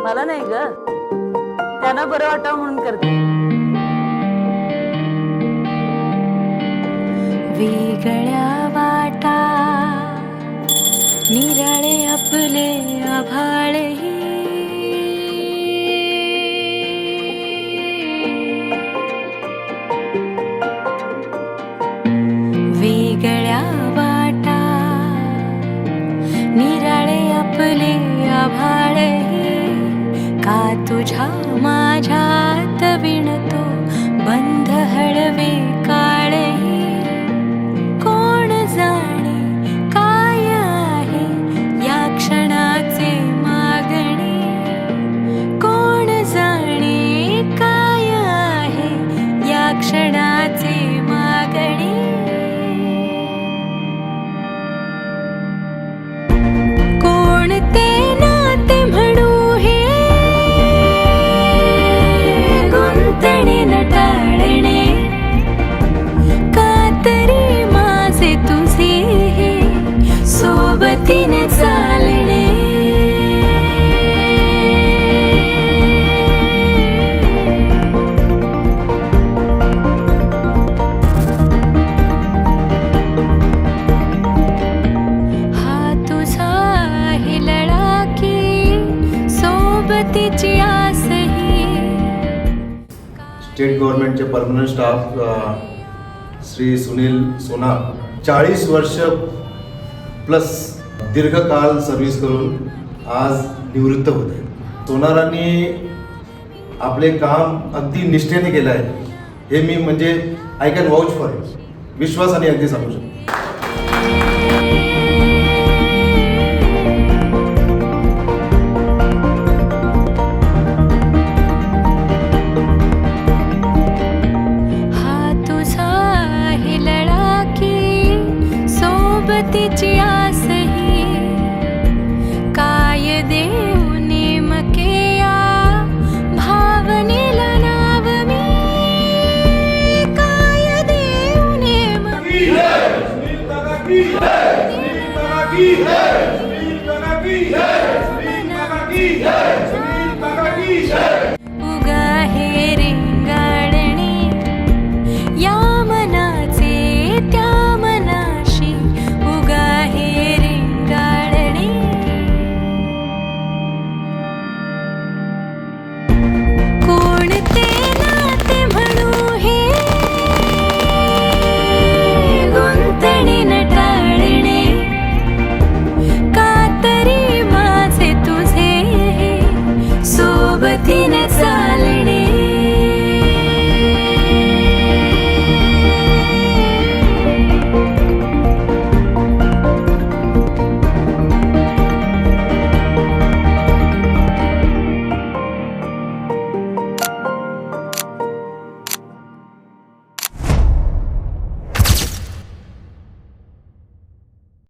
मला नाही ग, त्यांना बरं वाटावं म्हणून करते. वेगळ्या वाटा निराळे आपले आभाळही, वेगळ्या वाटा निराळे आपले आभाळही, का तुझ्या माझ्यात विणतो बंध हळवे काळही. कोण जाणे काय आहे या क्षणाचे मागणी, कोण जाणे काय आहे या क्षणाचे मागणी. कोणते नाते म्हणू हे गुंतणे न टाळणे, कातरी माझे तुझे हे सोबतीने चालणे. हा तुझा आहे लढाकी सोबतीची आसही. स्टेट गव्हर्नमेंटचे परमनंट स्टाफ श्री सुनील सोनार 40 वर्ष प्लस दीर्घकाल सर्व्हिस करून आज निवृत्त होते. सोनारांनी आपले काम अगदी निष्ठेने केलं आहे, हे मी म्हणजे I can vouch for it, विश्वासाने अगदी सांगू शकतो. सोबतीची आसही, काय देऊ नेमके या भावनेला नाव मी, काय देऊ नेमके.